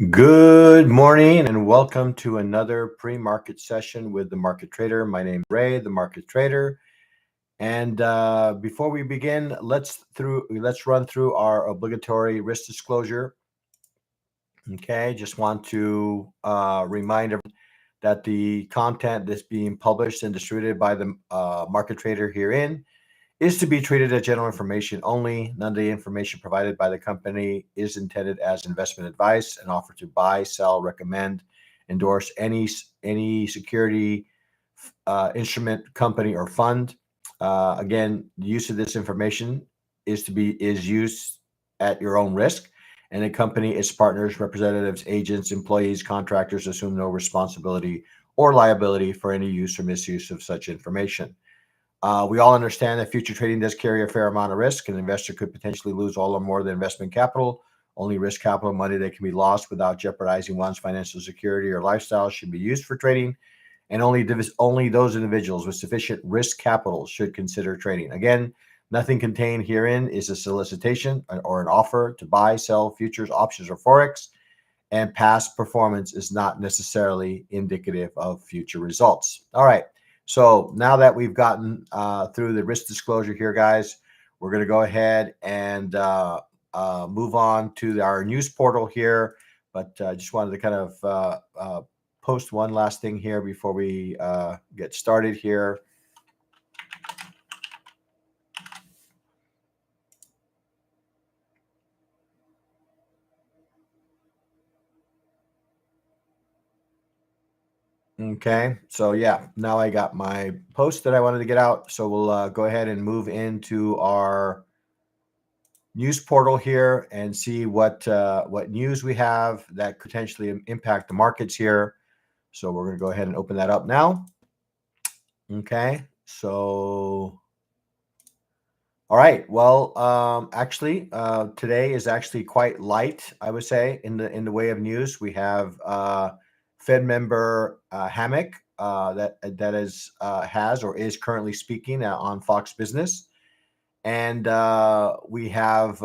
Good morning and welcome to another pre-market session with the Market Trader. My name is Ray, the Market Trader. And before we begin, let's run through our obligatory risk disclosure. Okay, just want to remind everyone that the content that's being published and distributed by the Market Trader herein is to be treated as general information only. None of the information provided by the company is intended as investment advice and offer to buy, sell, recommend, endorse any security, instrument, company, or fund. Again, the use of this information is used at your own risk, and the company, its partners, representatives, agents, employees, contractors assume no responsibility or liability for any use or misuse of such information. We all understand that future trading does carry a fair amount of risk. An investor could potentially lose all or more of the investment capital. Only risk capital money that can be lost without jeopardizing one's financial security or lifestyle should be used for trading, and only those individuals with sufficient risk capital should consider trading. Again, nothing contained herein is a solicitation or an offer to buy, sell futures, options, or forex, and past performance is not necessarily indicative of future results. All right. So now that we've gotten through the risk disclosure here, guys, we're going to go ahead and move on to our news portal here. But I just wanted to kind of post one last thing here before we get started here. Okay, so yeah, now I got my post that I wanted to get out. So we'll go ahead and move into our news portal here and see what news we have that could potentially impact the markets here. So we're going to go ahead and open that up now. Okay, so all right. Well, actually, today is actually quite light, I would say, in the way of news. We have Fed member Hammack has or is currently speaking on Fox Business. And we have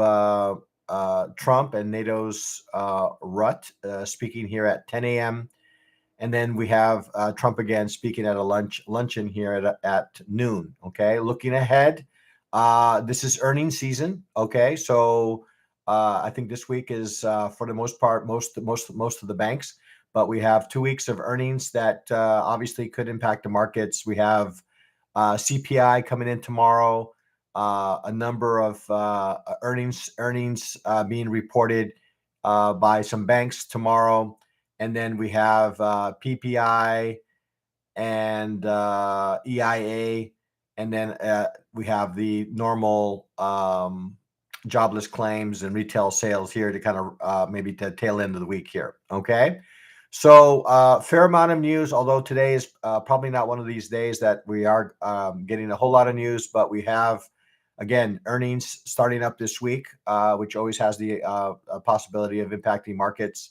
Trump and NATO's Rutte speaking here at 10 a.m. And then we have Trump again speaking at a luncheon here at noon. Okay, looking ahead, this is earnings season. Okay, so I think this week is for the most part most of the banks, but we have 2 weeks of earnings that obviously could impact the markets. We have CPI coming in tomorrow. A number of earnings being reported by some banks tomorrow, and then we have PPI and EIA, and then we have the normal jobless claims and retail sales here to kind of maybe to tail end of the week here. Okay. So fair amount of news, although today is probably not one of these days that we are getting a whole lot of news, but we have, again, earnings starting up this week, which always has the possibility of impacting markets.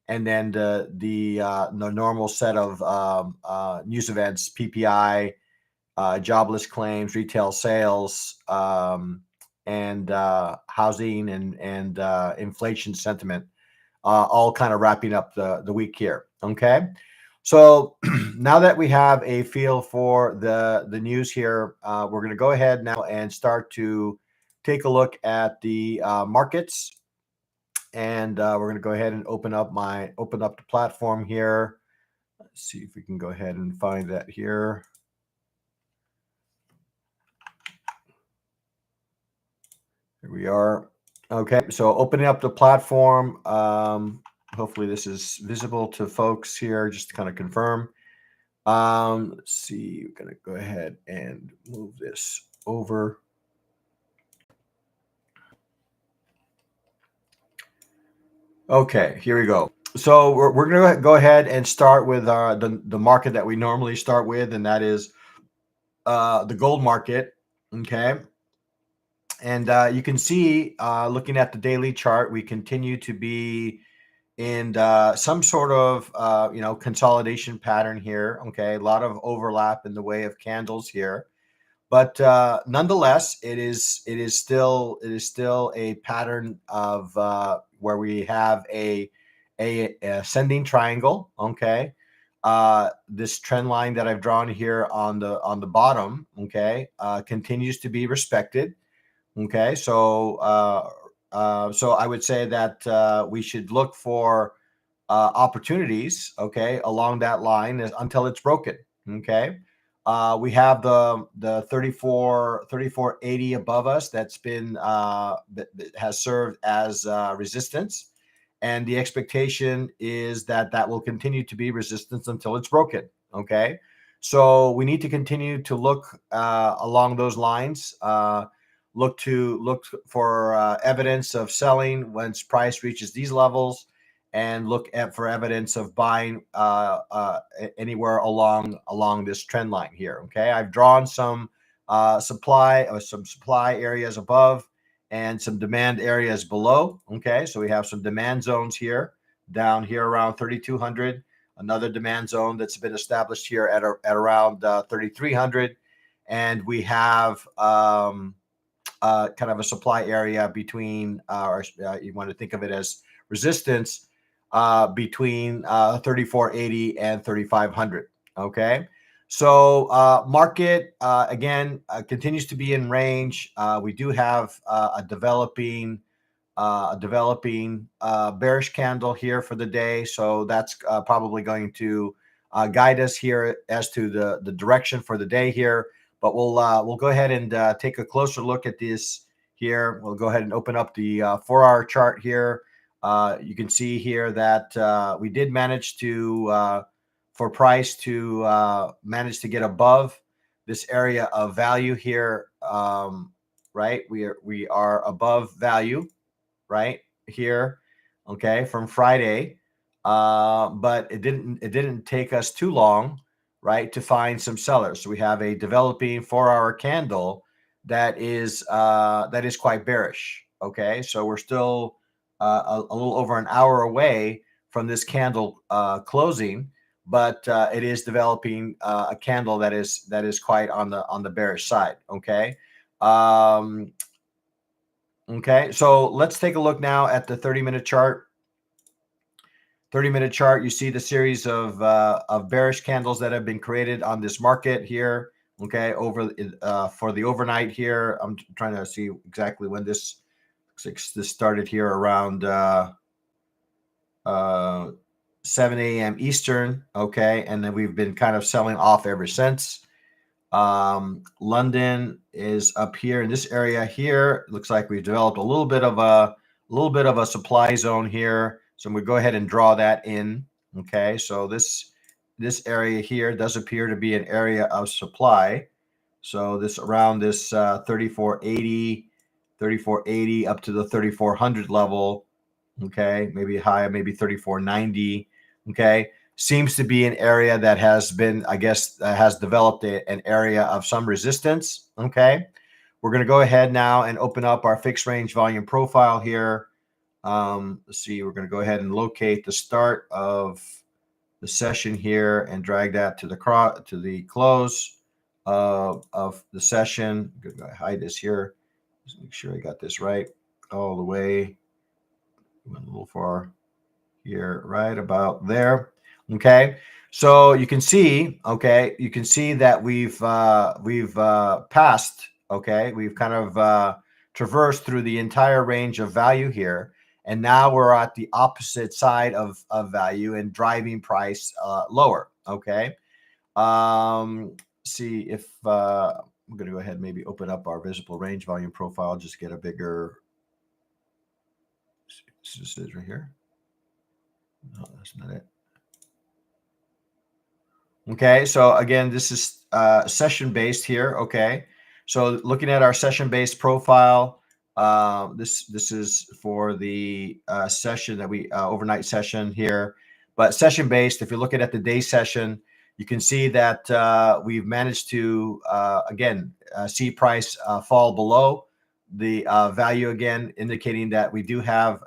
And then the normal set of news events, PPI, jobless claims, retail sales, and housing and inflation sentiment, all kind of wrapping up the week here. Okay. So now that we have a feel for the news here, we're going to go ahead now and start to take a look at the markets. And we're going to go ahead and open up the platform here. Let's see if we can go ahead and find that here. Here we are. Okay, so opening up the platform. Hopefully this is visible to folks here, just to kind of confirm. Let's see, we're going to go ahead and move this over. Okay, here we go. So we're going to go ahead and start with the market that we normally start with, and that is the gold market. Okay. And you can see, looking at the daily chart, we continue to be in some sort of consolidation pattern here. Okay, a lot of overlap in the way of candles here, but nonetheless, it is still a pattern of where we have a a ascending triangle. Okay. This trend line that I've drawn here on the bottom, okay, continues to be respected. Okay, so I would say that we should look for opportunities, okay, along that line until it's broken. Okay, we have the 3480 above us that's been that has served as resistance, and the expectation is that that will continue to be resistance until it's broken. Okay, so we need to continue to look along those lines. Look for evidence of selling once price reaches these levels, and look at for evidence of buying anywhere along this trend line here. Okay, I've drawn some supply areas above and some demand areas below. Okay, so we have some demand zones here down here around 3,200. Another demand zone that's been established here at around 3,300, and we have kind of a supply area between, or you want to think of it as resistance between 3,480 and 3,500. Okay. So market again continues to be in range. We do have a developing bearish candle here for the day. So that's probably going to guide us here as to the direction for the day here. But we'll go ahead and take a closer look at this here. We'll go ahead and open up the 4-hour chart here. You can see here that we did manage to for price to manage to get above this area of value here. Right, we are above value right here, okay, from Friday. But it didn't take us too long, right, to find some sellers. So we have a developing 4-hour candle that is quite bearish. Okay, so we're still a little over an hour away from this candle closing, but it is developing a candle that is quite on the bearish side. Okay. Okay, so let's take a look now at the 30-minute chart. 30-minute chart, you see the series of bearish candles that have been created on this market here. Okay, over for the overnight here. I'm trying to see exactly when this started here around 7 a.m. Eastern. Okay, and then we've been kind of selling off ever since. London is up here in this area here. It looks like we've developed a little bit of a supply zone here. So I'm going to go ahead and draw that in. Okay, so this area here does appear to be an area of supply. So this around this 3480 up to the 3400 level. Okay, maybe high, maybe 3490. Okay, seems to be an area that has been, I guess, has developed an area of some resistance. Okay, we're going to go ahead now and open up our fixed range volume profile here. Let's see, we're going to go ahead and locate the start of the session here and drag that to the close of the session. I'm going to hide this here. Just make sure I got this right all the way. Went a little far here, right about there. Okay, so you can see, that we've passed. Okay, we've kind of traversed through the entire range of value here, and now we're at the opposite side of value and driving price lower. Okay, see if I'm going to go ahead and maybe open up our visible range volume profile, just get a bigger. This is right here. No, that's not it. Okay, so again, this is session based here. Okay, so looking at our session based profile, this is for the session that we overnight session here. But session based, if you're looking at the day session, you can see that we've managed to again see price fall below the value again, indicating that we do have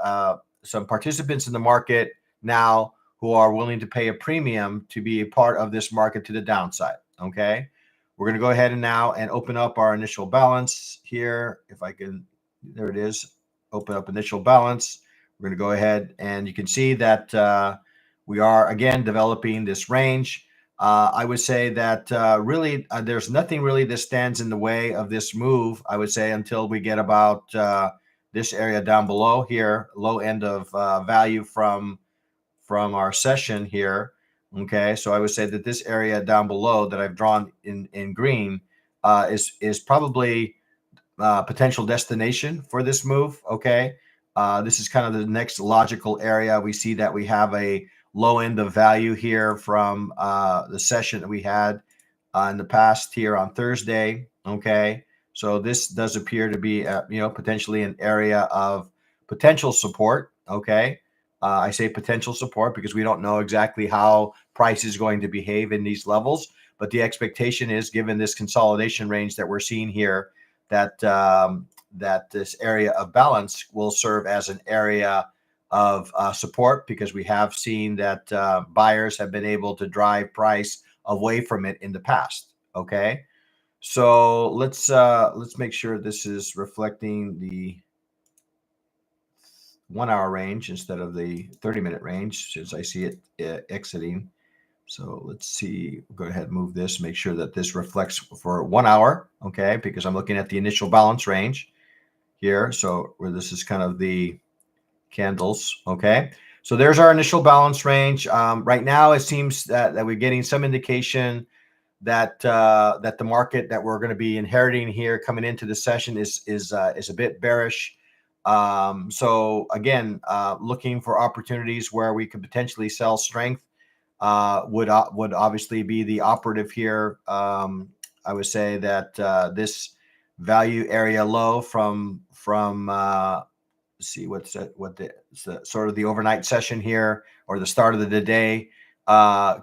some participants in the market now who are willing to pay a premium to be a part of this market to the downside. Okay, we're going to go ahead and now and open up our initial balance here. If I can, there it is. Open up initial balance. We're going to go ahead and you can see that we are again developing this range. I would say that really there's nothing really that stands in the way of this move, I would say, until we get about this area down below here, low end of value from our session here. Okay, so I would say that this area down below that I've drawn in green is probably potential destination for this move. Okay, this is kind of the next logical area. We see that we have a low end of value here from the session that we had in the past here on Thursday. Okay, so this does appear to be potentially an area of potential support. Okay, I say potential support because we don't know exactly how price is going to behave in these levels, but the expectation is, given this consolidation range that we're seeing here, that that this area of balance will serve as an area of support, because we have seen that buyers have been able to drive price away from it in the past. Okay, so let's make sure this is reflecting the 1 hour range instead of the 30-minute range, since I see it exiting. So let's see, go ahead and move this, make sure that this reflects for 1 hour. Okay, because I'm looking at the initial balance range here. So where this is kind of the candles. Okay, so there's our initial balance range. Right now, it seems that we're getting some indication that that the market that we're going to be inheriting here coming into the session is a bit bearish. So again, looking for opportunities where we could potentially sell strength would obviously be the operative here. I would say that this value area low from let's see what the sort of the overnight session here, or the start of the day,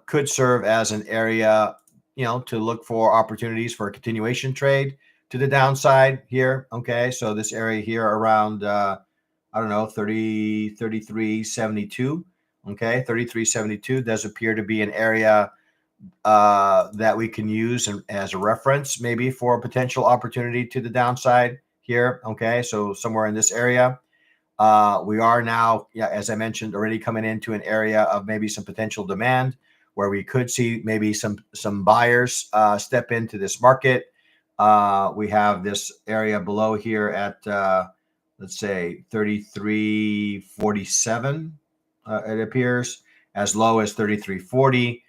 could serve as an area, to look for opportunities for a continuation trade to the downside here. Okay, so this area here around I don't know, 33.72. Okay, 33.72 does appear to be an area that we can use as a reference, maybe for a potential opportunity to the downside here. Okay, so somewhere in this area. We are now, as I mentioned, already coming into an area of maybe some potential demand, where we could see maybe some buyers step into this market. We have this area below here at let's say 33.47. It appears as low as 33.40.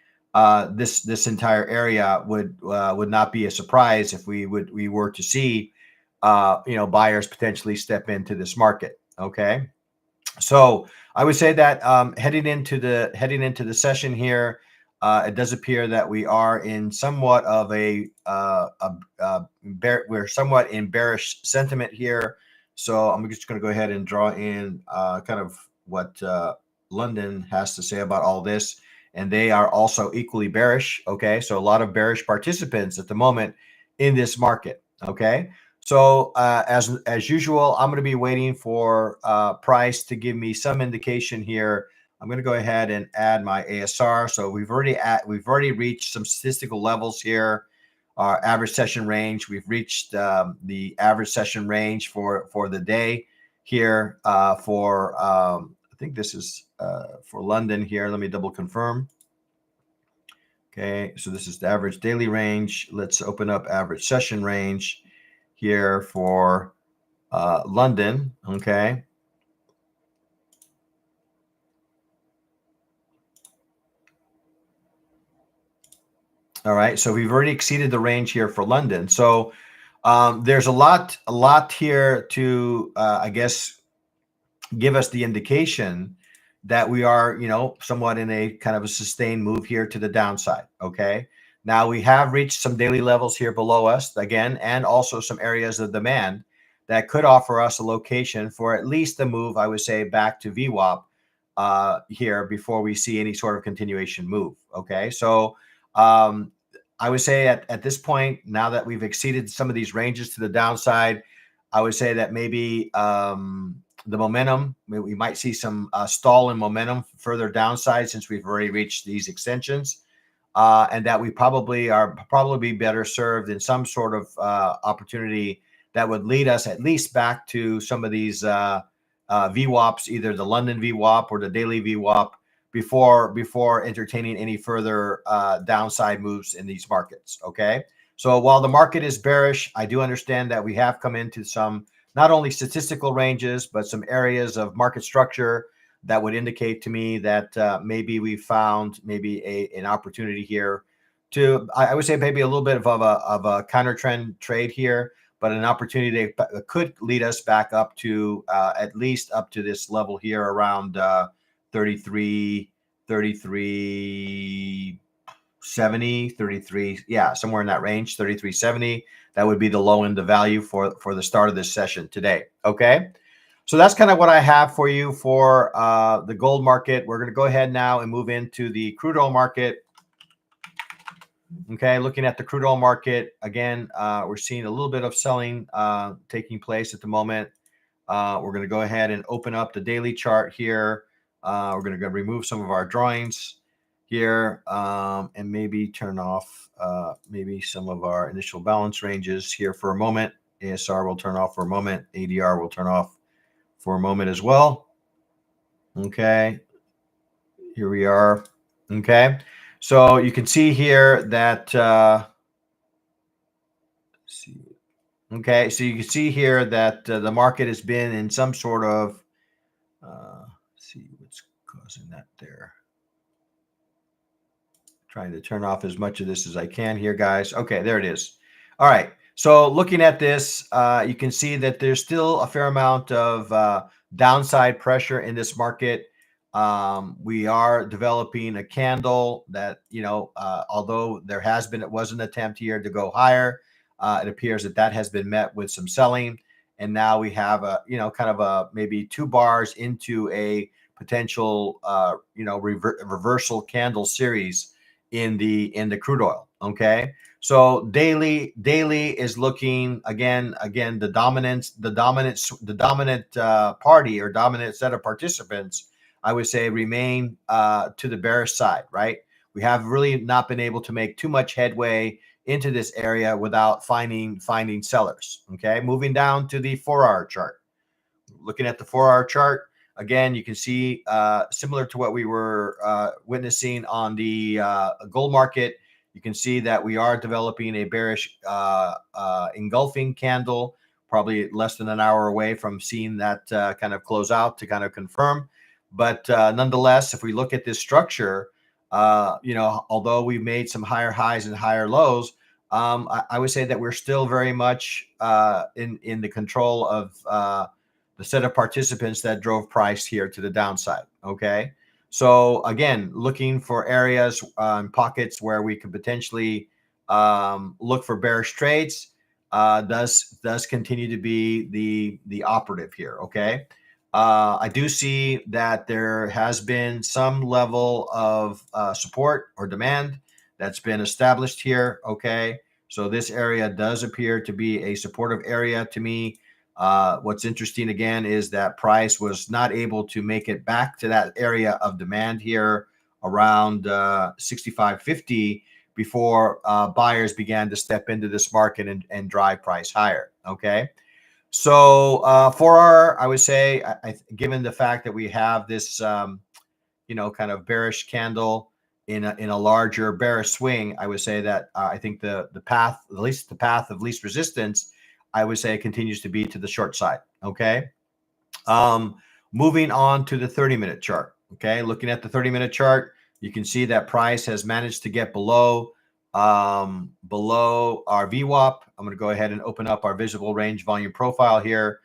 This entire area would not be a surprise if we were to see buyers potentially step into this market. Okay, so I would say that heading into the session here, it does appear that we are in somewhat of we're somewhat in bearish sentiment here. So I'm just going to go ahead and draw in kind of what London has to say about all this, and they are also equally bearish. Okay, so a lot of bearish participants at the moment in this market. Okay. So as usual, I'm going to be waiting for price to give me some indication here. I'm going to go ahead and add my ASR. So we've already reached some statistical levels here. Our average session range. We've reached the average session range for the day here. For I think this is for London here. Let me double confirm. Okay, so this is the average daily range. Let's open up average session range here for London. Okay. All right. So we've already exceeded the range here for London. So there's a lot here to, I guess, give us the indication that we are, somewhat in a kind of a sustained move here to the downside. Okay. Now we have reached some daily levels here below us again, and also some areas of demand that could offer us a location for at least a move, I would say, back to VWAP here before we see any sort of continuation move. Okay, so I would say at this point, now that we've exceeded some of these ranges to the downside, I would say that maybe the momentum, we might see some stall in momentum further downside, since we've already reached these extensions. And that we probably be better served in some sort of opportunity that would lead us at least back to some of these VWAPs, either the London VWAP or the daily VWAP, before entertaining any further downside moves in these markets. Okay. So while the market is bearish, I do understand that we have come into some not only statistical ranges, but some areas of market structure that would indicate to me that maybe we found maybe an opportunity here to, I would say, maybe a little bit of a counter trend trade here, but an opportunity that could lead us back up to at least up to this level here around 33 70, 33, yeah, somewhere in that range, 33.70. That would be the low end of value for the start of this session today. Okay. So that's kind of what I have for you for the gold market. We're going to go ahead now and move into the crude oil market. Okay, looking at the crude oil market, again, we're seeing a little bit of selling taking place at the moment. We're going to go ahead and open up the daily chart here. We're going to remove some of our drawings here and maybe turn off maybe some of our initial balance ranges here for a moment. ASR will turn off for a moment. ADR will turn off for a moment as well. Okay, here we are. Okay, so you can see here that let's see. Okay, so you can see here that the market has been in some sort of let's see what's causing that there. Trying to turn off as much of this as I can here, guys. Okay, there it is. All right. So looking at this, you can see that there's still a fair amount of downside pressure in this market. We are developing a candle that, although it was an attempt here to go higher, it appears that has been met with some selling. And now we have kind of a maybe 2 bars into a potential, reversal candle series in the crude oil. Okay. So daily is looking again the dominant party or dominant set of participants, I would say, remain to the bearish side, right? We have really not been able to make too much headway into this area without finding sellers. Okay, moving down to the 4-hour chart. Looking at the 4-hour chart, again, you can see similar to what we were witnessing on the gold market. You can see that we are developing a bearish engulfing candle, probably less than an hour away from seeing that kind of close out to kind of confirm. But nonetheless, if we look at this structure, although we've made some higher highs and higher lows, I would say that we're still very much in the control of the set of participants that drove price here to the downside. Okay. So again, looking for areas and pockets where we could potentially look for bearish trades does continue to be the operative here. Okay. I do see that there has been some level of support or demand that's been established here. Okay. So this area does appear to be a supportive area to me. What's interesting again is that price was not able to make it back to that area of demand here around 65.50 before buyers began to step into this market and drive price higher. Okay. So I would say, given the fact that we have this, kind of bearish candle in a larger bearish swing, I would say that I think the path, at least the path of least resistance, I would say it continues to be to the short side. Okay. Moving on to the 30-minute chart. Okay. Looking at the 30-minute chart, you can see that price has managed to get below our VWAP. I'm going to go ahead and open up our visible range volume profile here.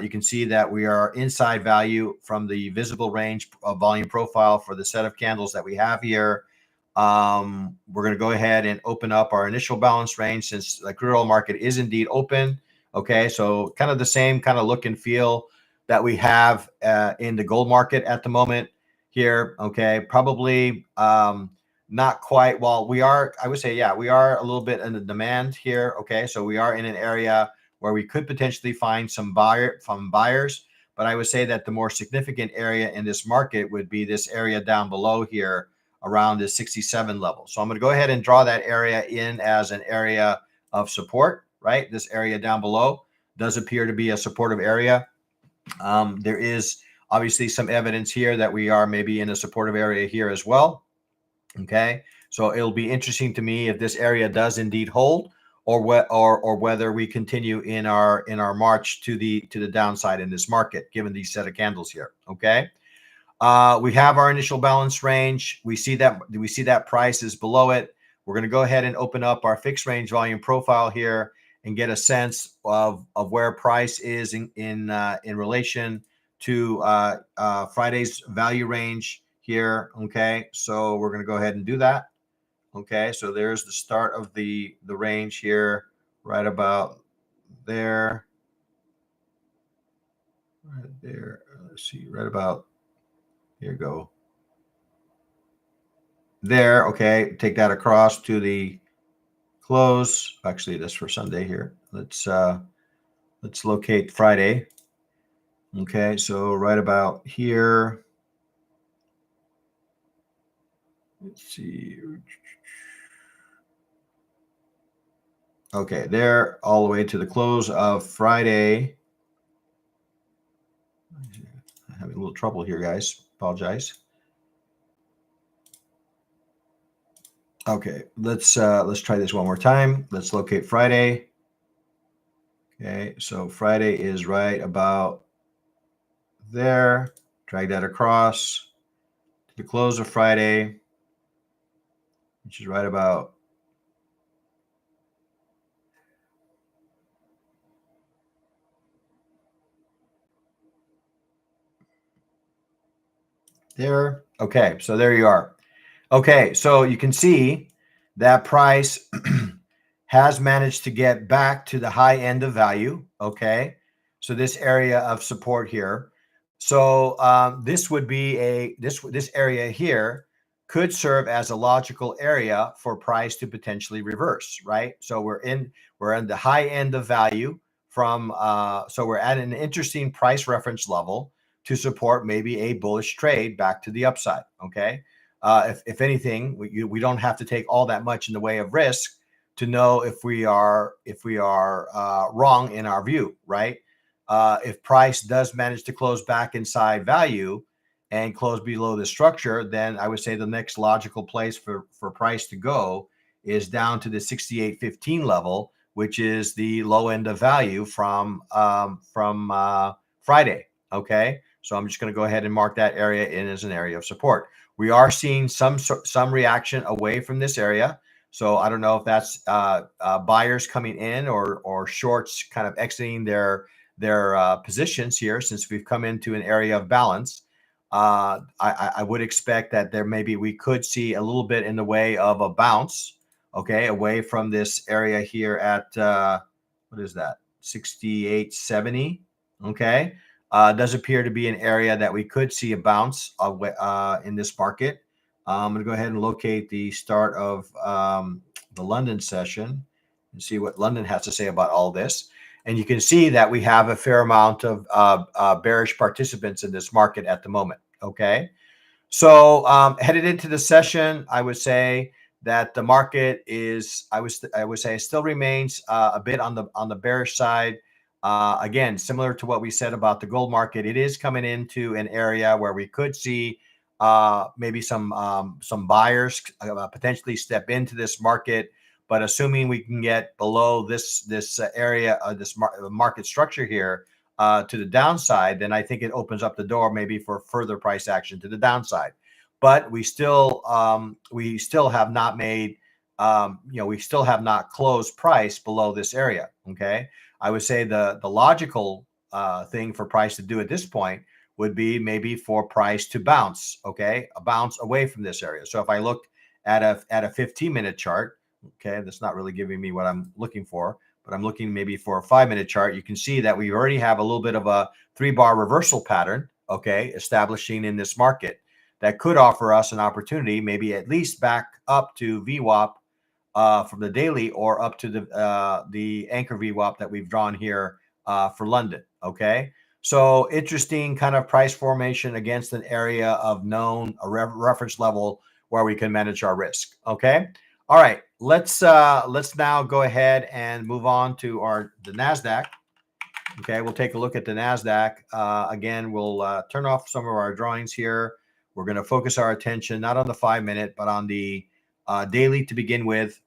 You can see that we are inside value from the visible range of volume profile for the set of candles that we have here. We're going to go ahead and open up our initial balance range since the crude oil market is indeed open. Okay, so kind of the same kind of look and feel that we have in the gold market at the moment here. Okay, probably not quite. Well, I would say, yeah, we are a little bit in the demand here. Okay, so we are in an area where we could potentially find some buyers, but I would say that the more significant area in this market would be this area down below here around the 67 level. So I'm going to go ahead and draw that area in as an area of support, right? This area down below does appear to be a supportive area. There is obviously some evidence here that we are maybe in a supportive area here as well. Okay, so it'll be interesting to me if this area does indeed hold, or whether we continue in our march to the downside in this market, given these set of candles here. Okay, we have our initial balance range. We see that price is below it. We're going to go ahead and open up our fixed range volume profile here and get a sense of where price is in relation to Friday's value range here. Okay, so we're going to go ahead and do that. Okay, so there's the start of the range here, right about there. Right there. Let's see, right about here. Go there. Okay, take that across to the close. Actually, that's for Sunday here. Let's locate Friday. Okay, so right about here. Let's see. Okay, there, all the way to the close of Friday. I'm having a little trouble here, guys. Apologize. Okay, let's try this one more time. Let's locate Friday. Okay, so Friday is right about there. Drag that across to the close of Friday, which is right about there. Okay, so there you are. Okay, so you can see that price has managed to get back to the high end of value. Okay, so this area of support here. So this would be this area here could serve as a logical area for price to potentially reverse, right? So we're in the high end of value from so we're at an interesting price reference level to support maybe a bullish trade back to the upside. Okay, if anything, we don't have to take all that much in the way of risk to know if we are wrong in our view, right? If price does manage to close back inside value and close below the structure, then I would say the next logical place for price to go is down to the 68.15 level, which is the low end of value from Friday. Okay, so I'm just going to go ahead and mark that area in as an area of support. We are seeing some reaction away from this area. So I don't know if that's buyers coming in or shorts kind of exiting their positions here, since we've come into an area of balance. I would expect that we could see a little bit in the way of a bounce, okay, away from this area here at what is that, 68.70. Okay, does appear to be an area that we could see a bounce in this market. I'm going to go ahead and locate the start of the London session and see what London has to say about all this. And you can see that we have a fair amount of bearish participants in this market at the moment. Okay, so headed into the session, I would say that the market is, I would say, still remains a bit on the bearish side. Again, similar to what we said about the gold market, it is coming into an area where we could see maybe some buyers potentially step into this market. But assuming we can get below this area, this market structure here to the downside, then I think it opens up the door maybe for further price action to the downside. But we still have not made, we still have not closed price below this area. Okay, I would say the logical thing for price to do at this point would be maybe for price to bounce. Okay, a bounce away from this area. So if I look at a 15-minute chart, okay, that's not really giving me what I'm looking for, but I'm looking maybe for a 5-minute chart. You can see that we already have a little bit of a 3-bar reversal pattern, okay, establishing in this market that could offer us an opportunity, maybe at least back up to VWAP from the daily, or up to the anchor VWAP that we've drawn here for London. Okay, so interesting kind of price formation against an area of known reference level where we can manage our risk. Okay, all right, let's now go ahead and move on to the Nasdaq. Okay, we'll take a look at the NASDAQ. Again, we'll turn off some of our drawings here. We're going to focus our attention not on the 5-minute, but on the daily to begin with,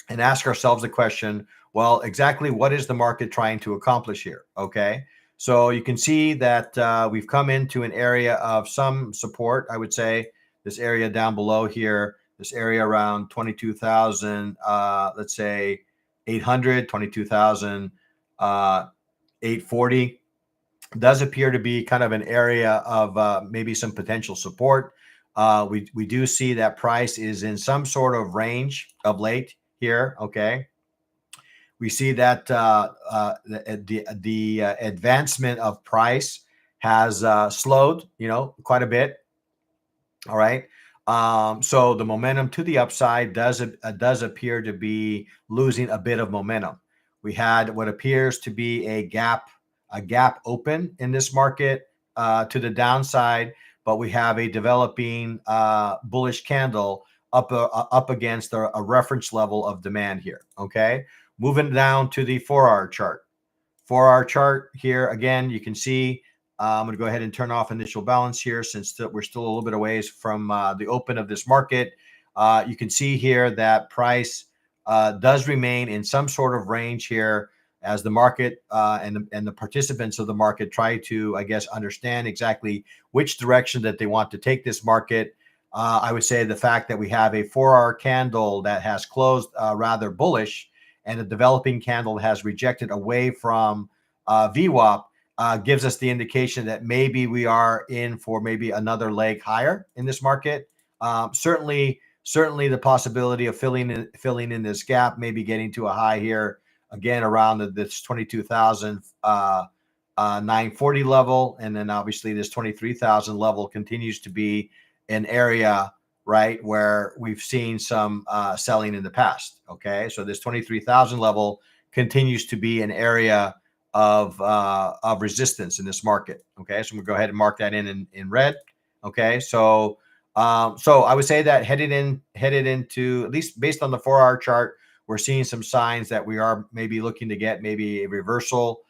and ask ourselves the question, well, exactly what is the market trying to accomplish here? Okay, so you can see that we've come into an area of some support. I would say this area down below here, this area around 22,000, let's say 800, 22,000. 840 does appear to be kind of an area of maybe some potential support. We do see that price is in some sort of range of late here. Okay, we see that the advancement of price has slowed, quite a bit. All right. So the momentum to the upside does appear to be losing a bit of momentum. We had what appears to be a gap open in this market to the downside, but we have a developing bullish candle up against a reference level of demand here. Okay, moving down to the 4-hour chart. 4-hour chart here again, you can see. I'm going to go ahead and turn off initial balance here since we're still a little bit away from the open of this market. You can see here that price does remain in some sort of range here as the market and the participants of the market try to, I guess, understand exactly which direction that they want to take this market. I would say the fact that we have a 4-hour candle that has closed rather bullish and a developing candle has rejected away from VWAP gives us the indication that maybe we are in for maybe another leg higher in this market. Certainly the possibility of filling in this gap, maybe getting to a high here again around this 22,940 level, and then obviously this 23,000 level continues to be an area, right, where we've seen some selling in the past. Okay, so this 23,000 level continues to be an area of resistance in this market. Okay, so I'm gonna go ahead and mark that in red. Okay, so I would say that headed into, at least based on the 4-hour chart, we're seeing some signs that we are maybe looking to get maybe a reversal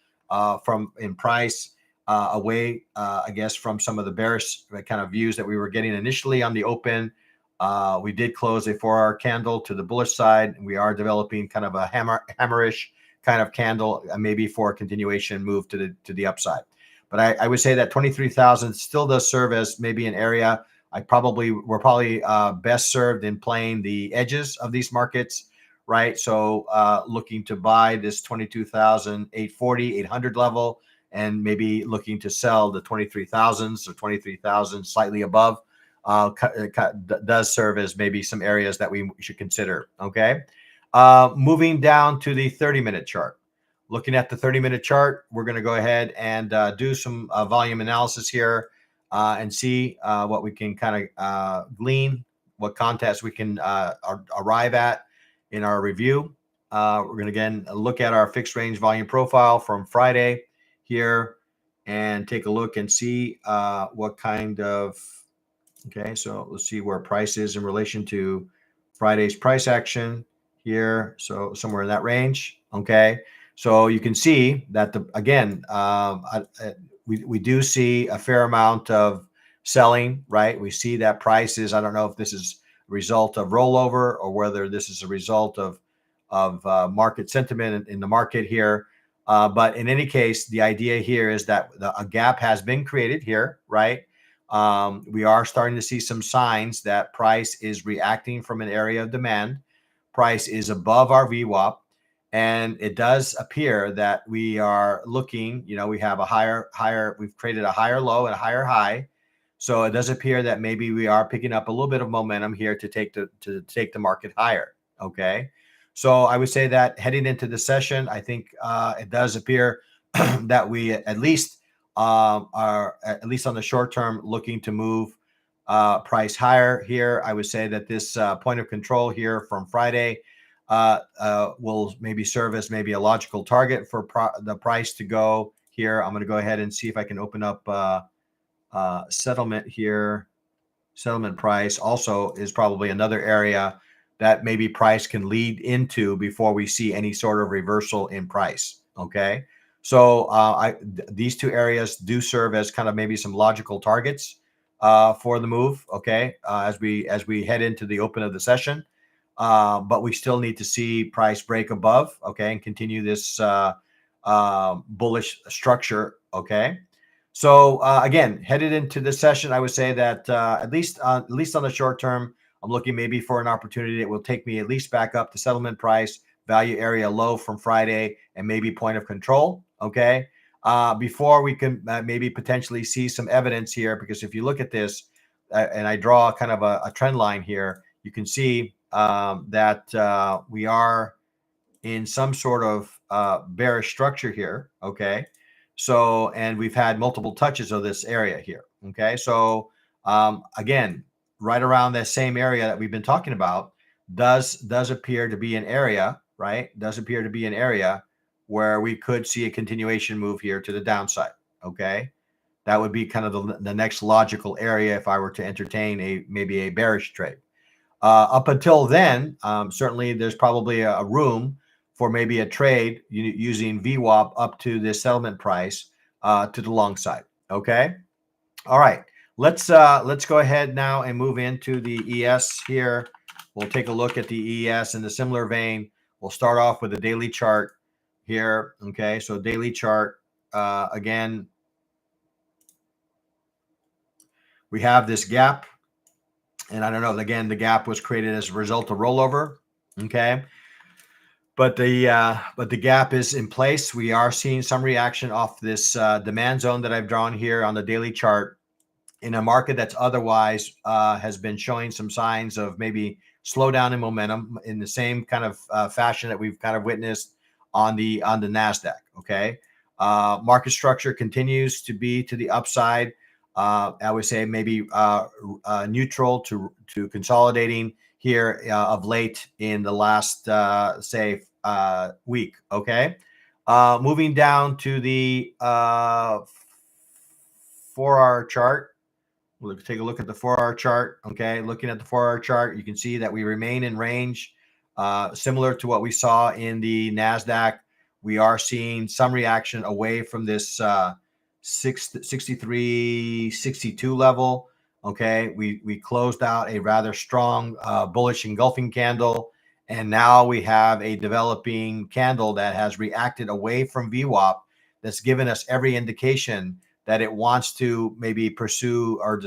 from in price away, I guess, from some of the bearish kind of views that we were getting initially on the open. We did close a 4-hour candle to the bullish side, and we are developing kind of a hammerish kind of candle, maybe for a continuation move to the upside. But I would say that 23,000 still does serve as maybe an area. We're probably best served in playing the edges of these markets, right? So looking to buy this 22,840, 800 level, and maybe looking to sell the 23,000s or 23,000 slightly above does serve as maybe some areas that we should consider. Okay. Moving down to the 30-minute chart. Looking at the 30-minute chart, we're going to go ahead and do some volume analysis here and see what we can kind of glean, what context we can arrive at in our review. We're going to again look at our fixed range volume profile from Friday here and take a look and see what kind of, okay, so let's see where price is in relation to Friday's price action here. So somewhere in that range. Okay. So you can see that we do see a fair amount of selling, right? We see that prices, I don't know if this is a result of rollover or whether this is a result of market sentiment in the market here. But in any case, the idea here is that a gap has been created here, right? We are starting to see some signs that price is reacting from an area of demand. Price is above our VWAP, and it does appear that we are looking, we have we've created a higher low and a higher high. So it does appear that maybe we are picking up a little bit of momentum here to take the market higher. Okay. So I would say that heading into the session, I think it does appear that we at least are, at least on the short term, looking to move price higher here. I would say that this point of control here from Friday will maybe serve as maybe a logical target for the price to go here. I'm going to go ahead and see if I can open up settlement here. Settlement price also is probably another area that maybe price can lead into before we see any sort of reversal in price. Okay. So these two areas do serve as kind of maybe some logical targets for the move. Okay, as we head into the open of the session, but we still need to see price break above. Okay, and continue this bullish structure. Okay. So again, headed into this session, I would say that at least on the short term, I'm looking maybe for an opportunity that will take me at least back up to settlement price, value area low from Friday, and maybe point of control. Okay, before we can maybe potentially see some evidence here, because if you look at this and I draw kind of a trend line here, you can see that we are in some sort of bearish structure here. Okay. So, and we've had multiple touches of this area here. Okay. So, again, right around that same area that we've been talking about does appear to be an area, right? Does appear to be an area where we could see a continuation move here to the downside. Okay. That would be kind of the next logical area if I were to entertain maybe a bearish trade. Up until then, certainly there's probably a room for maybe a trade using VWAP up to the settlement price to the long side. Okay. All right. Let's go ahead now and move into the ES here. We'll take a look at the ES in the similar vein. We'll start off with a daily chart here. Okay. So daily chart again. We have this gap. And I don't know, again, the gap was created as a result of rollover. Okay. But the gap is in place. We are seeing some reaction off this demand zone that I've drawn here on the daily chart in a market that's otherwise has been showing some signs of maybe slowdown in momentum in the same kind of fashion that we've kind of witnessed on the Nasdaq. Okay. Market structure continues to be to the upside. I would say maybe neutral to consolidating here of late in the last say week. Okay, moving down to the 4-hour chart. We'll take a look at the 4-hour chart. Okay, looking at the 4-hour chart, you can see that we remain in range, similar to what we saw in the Nasdaq. We are seeing some reaction away from this 63, 62 level. Okay, we closed out a rather strong bullish engulfing candle, and now we have a developing candle that has reacted away from VWAP. That's given us every indication that it wants to maybe pursue or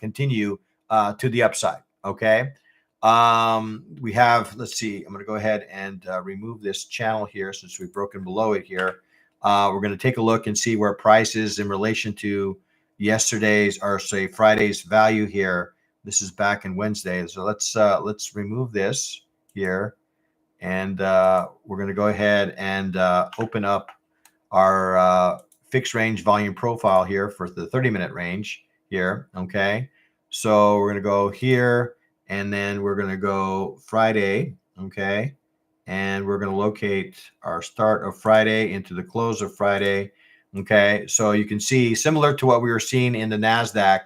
continue to the upside. Okay. We have, let's see, I'm going to go ahead and remove this channel here since we've broken below it here. We're going to take a look and see where price is in relation to yesterday's or say Friday's value here. This is back in Wednesday. So let's remove this here. And we're going to go ahead and open up our fixed range volume profile here for the 30-minute range here. Okay. So we're going to go here and then we're going to go Friday. Okay. And we're going to locate our start of Friday into the close of Friday. Okay. So you can see similar to what we were seeing in the NASDAQ,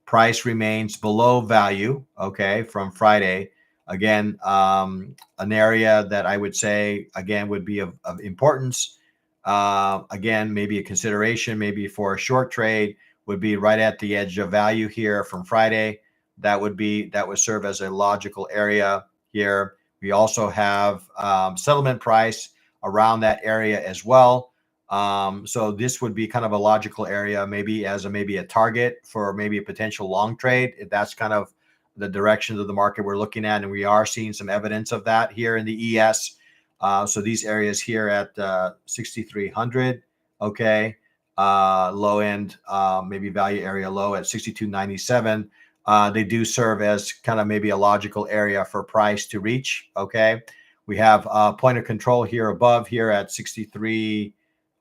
price remains below value. Okay. From Friday. Again, an area that I would say, again, would be of importance. Again, maybe a consideration, maybe for a short trade, would be right at the edge of value here from Friday. That would serve as a logical area here. We also have settlement price around that area as well. So this would be kind of a logical area, maybe as a target for maybe a potential long trade, if that's kind of the direction of the market we're looking at, and we are seeing some evidence of that here in the ES. So these areas here at 6,300, okay, low end, maybe value area low at 62.97. They do serve as kind of maybe a logical area for price to reach. Okay, we have a point of control here above here at 63.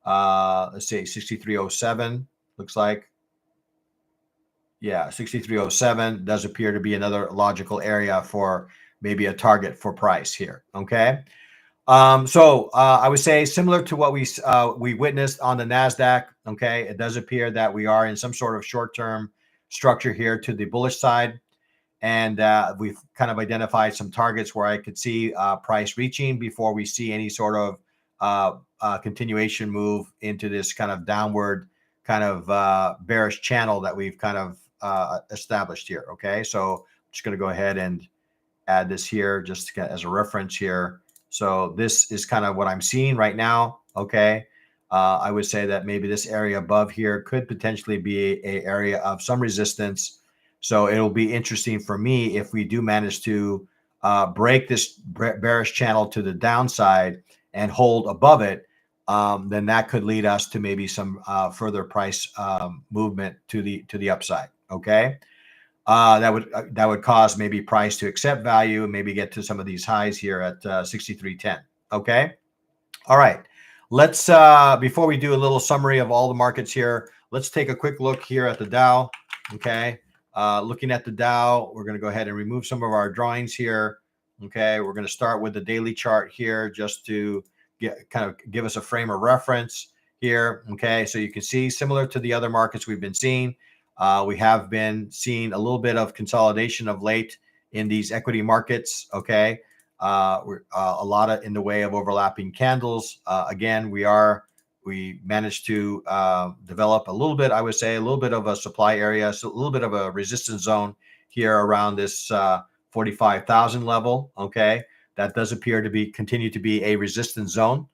Let's say 6307 looks like. Yeah, 6307 does appear to be another logical area for maybe a target for price here. Okay. So I would say similar to what we witnessed on the Nasdaq. Okay, it does appear that we are in some sort of short-term structure here to the bullish side, and we've kind of identified some targets where I could see price reaching before we see any sort of continuation move into this kind of downward kind of bearish channel that we've kind of established here. Okay, so I'm just going to go ahead and add this here just to get as a reference here. So this is kind of what I'm seeing right now. Okay, I would say that maybe this area above here could potentially be a area of some resistance. So it'll be interesting for me if we do manage to break this bearish channel to the downside and hold above it. Then that could lead us to maybe some further price movement to the upside. Okay, that would cause maybe price to accept value and maybe get to some of these highs here at 63.10. Okay, all right. Let's before we do a little summary of all the markets here, let's take a quick look here at the Dow. Okay, looking at the Dow, we're going to go ahead and remove some of our drawings here. Okay, we're going to start with the daily chart here just to kind of give us a frame of reference here. Okay, so you can see similar to the other markets we've been seeing, we have been seeing a little bit of consolidation of late in these equity markets. Okay, we're a lot of in the way of overlapping candles. Again, we managed to develop a little bit, I would say, a little bit of a supply area, so a little bit of a resistance zone here around this 45,000 level. Okay, that does appear to continue to be a resistance zone.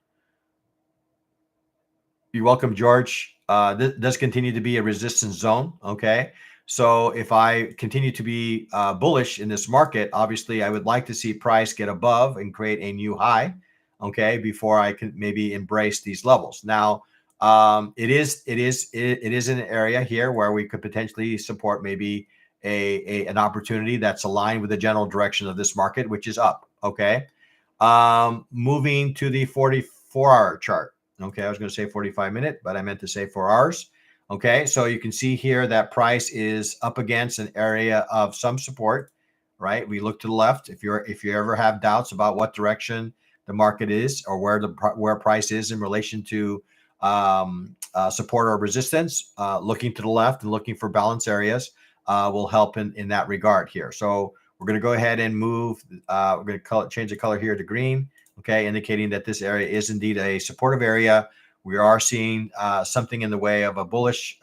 You're welcome, George. This does continue to be a resistance zone. Okay, so if I continue to be bullish in this market, obviously I would like to see price get above and create a new high. Okay, before I can maybe embrace these levels. Now, it is an area here where we could potentially support maybe an opportunity that's aligned with the general direction of this market, which is up. Okay, moving to the 44-hour chart. Okay, I was going to say 45-minute, but I meant to say 4 hours. Okay, so you can see here that price is up against an area of some support, right? We look to the left. If you ever have doubts about what direction the market is or where price is in relation to support or resistance, looking to the left and looking for balance areas will help in that regard here. So we're going to go ahead and move. We're going to change the color here to green. Okay, indicating that this area is indeed a supportive area. We are seeing something in the way of a bullish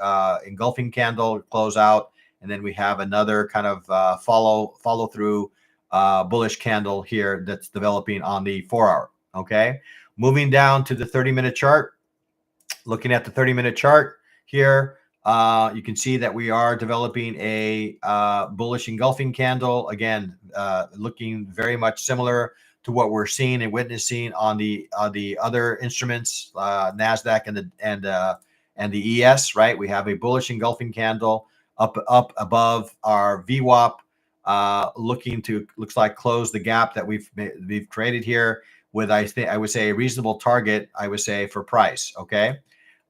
engulfing candle close out, and then we have another kind of follow through bullish candle here that's developing on the 4-hour. Okay, moving down to the 30-minute chart. Looking at the 30-minute chart here, you can see that we are developing a bullish engulfing candle. Again, looking very much similar to what we're seeing and witnessing on the other instruments, Nasdaq and the ES. Right, we have a bullish engulfing candle up above our VWAP, looks like close the gap that we've created here with I would say a reasonable target. I would say for price. Okay,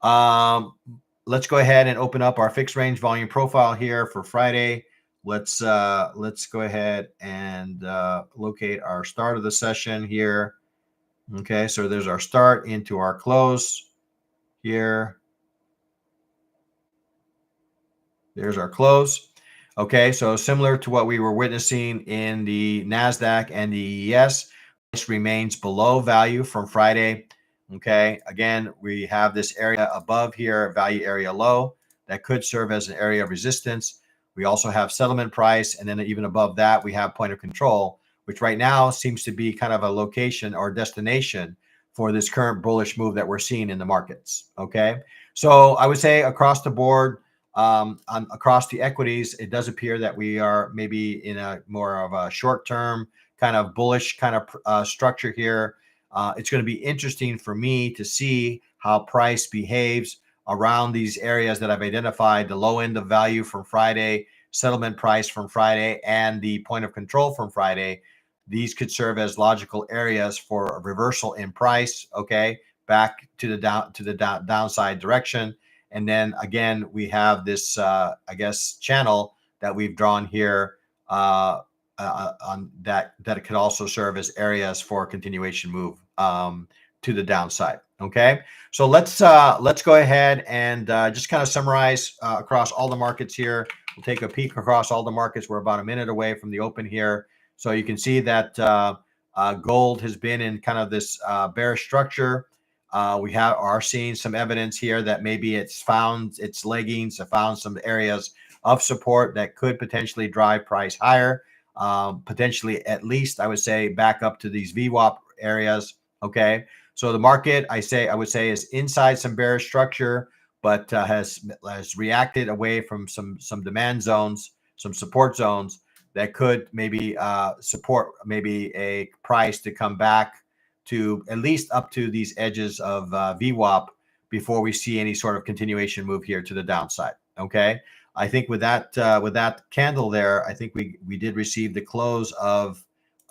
let's go ahead and open up our fixed range volume profile here for Friday. Let's go ahead and locate our start of the session here. Okay, so there's our start into our close here. There's our close. Okay, so similar to what we were witnessing in the Nasdaq and the ES, price remains below value from Friday. Okay, again, we have this area above here, value area low, that could serve as an area of resistance. We also have settlement price, and then even above that, we have point of control, which right now seems to be kind of a location or destination for this current bullish move that we're seeing in the markets. Okay, so I would say across the board, across the equities, it does appear that we are maybe in a more of a short-term kind of bullish kind of structure here. It's going to be interesting for me to see how price behaves around these areas that I've identified, the low end of value from Friday, settlement price from Friday, and the point of control from Friday. These could serve as logical areas for a reversal in price, okay, back to the downside direction. And then again, we have this, I guess, channel that we've drawn here on that it could also serve as areas for a continuation move to the downside. Okay, so let's go ahead and just kind of summarize across all the markets here. We'll take a peek across all the markets. We're about a minute away from the open here, so you can see that gold has been in kind of this bearish structure. We are seeing some evidence here that maybe it's found its leggings, found some areas of support that could potentially drive price higher. Potentially, at least I would say back up to these VWAP areas. Okay, so the market, I would say, is inside some bearish structure, but has reacted away from some demand zones, some support zones that could maybe support maybe a price to come back to at least up to these edges of VWAP before we see any sort of continuation move here to the downside. Okay, I think with that candle there, I think we did receive the close of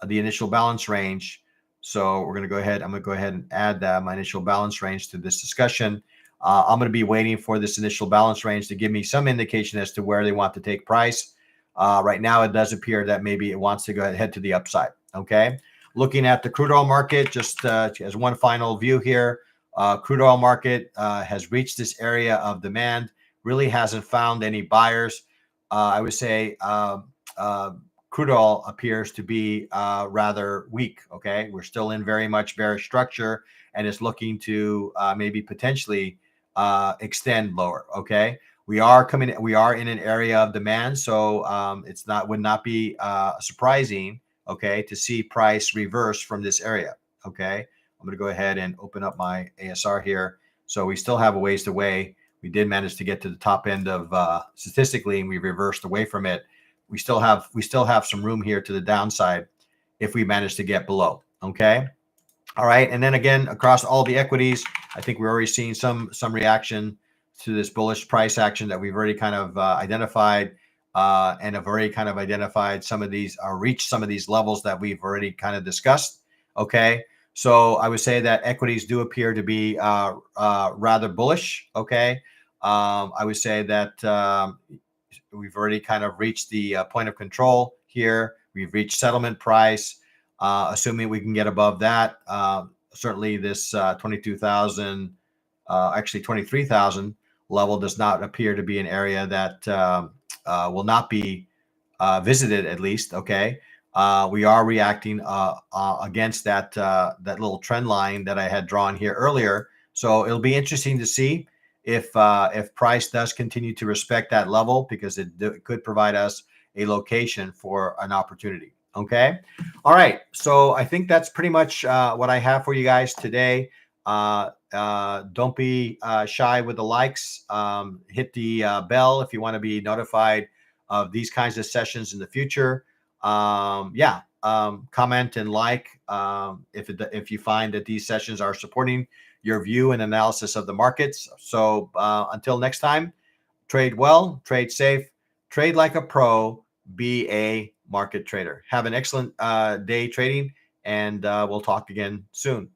the initial balance range. So we're going to go ahead. I'm going to go ahead and add my initial balance range to this discussion. I'm going to be waiting for this initial balance range to give me some indication as to where they want to take price. Right now, it does appear that maybe it wants to go ahead to the upside. Okay. Looking at the crude oil market, just as one final view here, crude oil market has reached this area of demand, really hasn't found any buyers. I would say crude oil appears to be rather weak. Okay, we're still in very much bearish structure and is looking to maybe potentially extend lower. Okay, we are in an area of demand, so would not be surprising, okay, to see price reverse from this area. Okay, I'm going to go ahead and open up my ASR here. So we still have a ways to weigh. We did manage to get to the top end of statistically, and we reversed away from it. We still have some room here to the downside if we manage to get below. Okay. All right. And then again, across all the equities, I think we're already seeing some reaction to this bullish price action that we've already kind of identified and have already kind of identified some of these or reached some of these levels that we've already kind of discussed. Okay. So I would say that equities do appear to be rather bullish. Okay. I would say that we've already kind of reached the point of control here. We've reached settlement price. Assuming we can get above that, certainly this 22,000, actually 23,000 level does not appear to be an area that will not be visited, at least. Okay, we are reacting against that little trend line that I had drawn here earlier. So it'll be interesting to see if price does continue to respect that level, because it could provide us a location for an opportunity. Okay. All right. So I think that's pretty much what I have for you guys today. Don't be shy with the likes. Hit the bell if you want to be notified of these kinds of sessions in the future. Comment and like if you find that these sessions are supporting your view and analysis of the markets. So until next time, trade well, trade safe, trade like a pro, be a market trader. Have an excellent day trading, and we'll talk again soon.